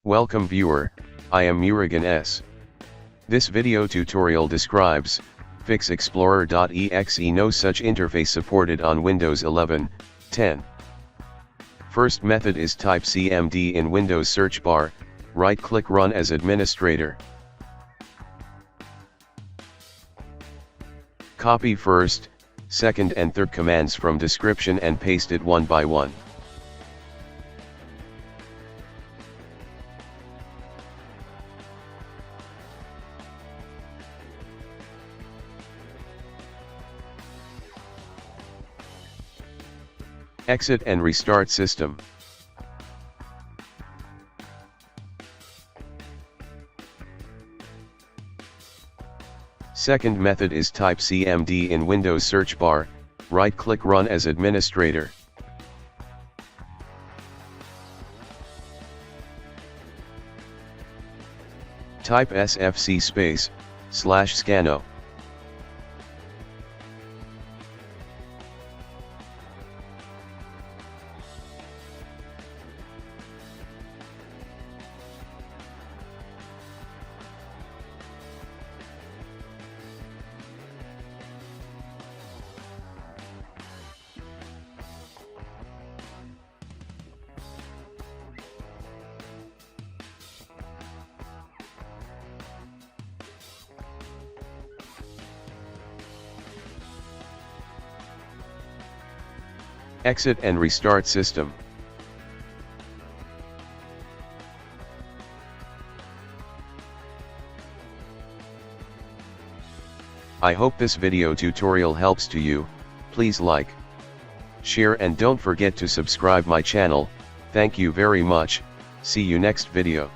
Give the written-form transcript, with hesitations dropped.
Welcome viewer, I am Murugan S. This video tutorial describes, fix Explorer.exe. No such interface supported on Windows 11, 10. First method is type cmd in Windows search bar, right-click Run as administrator. Copy first, second and third commands from description and paste it one by one. Exit and restart system. Second method is type cmd in Windows search bar, right-click Run as administrator. Type sfc/scanno. Exit and restart system. I hope this video tutorial helps to you. Please like, share and don't forget to subscribe my channel. Thank you very much. See you next video.